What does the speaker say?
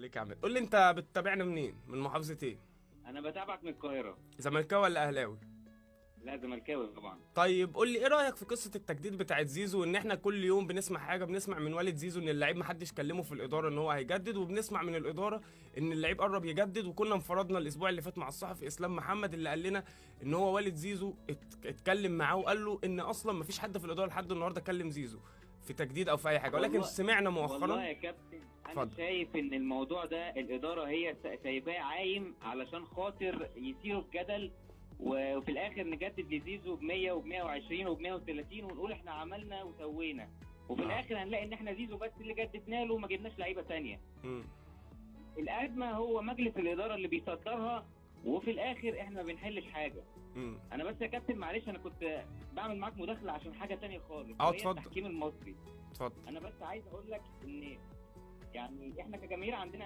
يخليك يا عم. قول لي انت بتتابعنا منين؟ من محافظة ايه؟ انا بتابعك من القاهره. زملكاوي ولا اهلاوي؟ لا، زملكاوي طبعا. طيب قول لي ايه رايك في قصه التجديد بتاعت زيزو، ان احنا كل يوم بنسمع حاجه، بنسمع من والد زيزو ان اللعيب محدش كلمه في الاداره ان هو هيجدد، وبنسمع من الاداره ان اللعيب قرب يجدد، وكنا انفرضنا الاسبوع اللي فات مع الصحفي اسلام محمد اللي قال لنا ان هو والد زيزو اتكلم معاه وقال له ان اصلا مفيش حد في الاداره لحد النهارده كلم زيزو في تجديد او في اي حاجه، ولكن سمعنا والله مؤخرا. يا كابتن، انا اتفضل. شايف ان الموضوع ده الاداره هي سايباه عايم علشان خاطر يثيروا الجدل، وفي الاخر نجدد لزيزو ب 100 وب 120 وب 130 ونقول احنا عملنا وسوينا، وفي الاخر هنلاقي ان احنا زيزو بس اللي جددنا له وما جبناش لعيبه ثانيه. مم. الازمه هو مجلس الاداره اللي بيصدرها، وفي الاخر احنا ما بنحلش حاجه. مم. انا بس يا كابتن معلش، انا كنت بعمل معاك مداخله عشان حاجه تانية خالص، اه وهي اتفضل. التحكيم المصري. اتفضل. انا بس عايز اقول لك ان يعني احنا كجماهير عندنا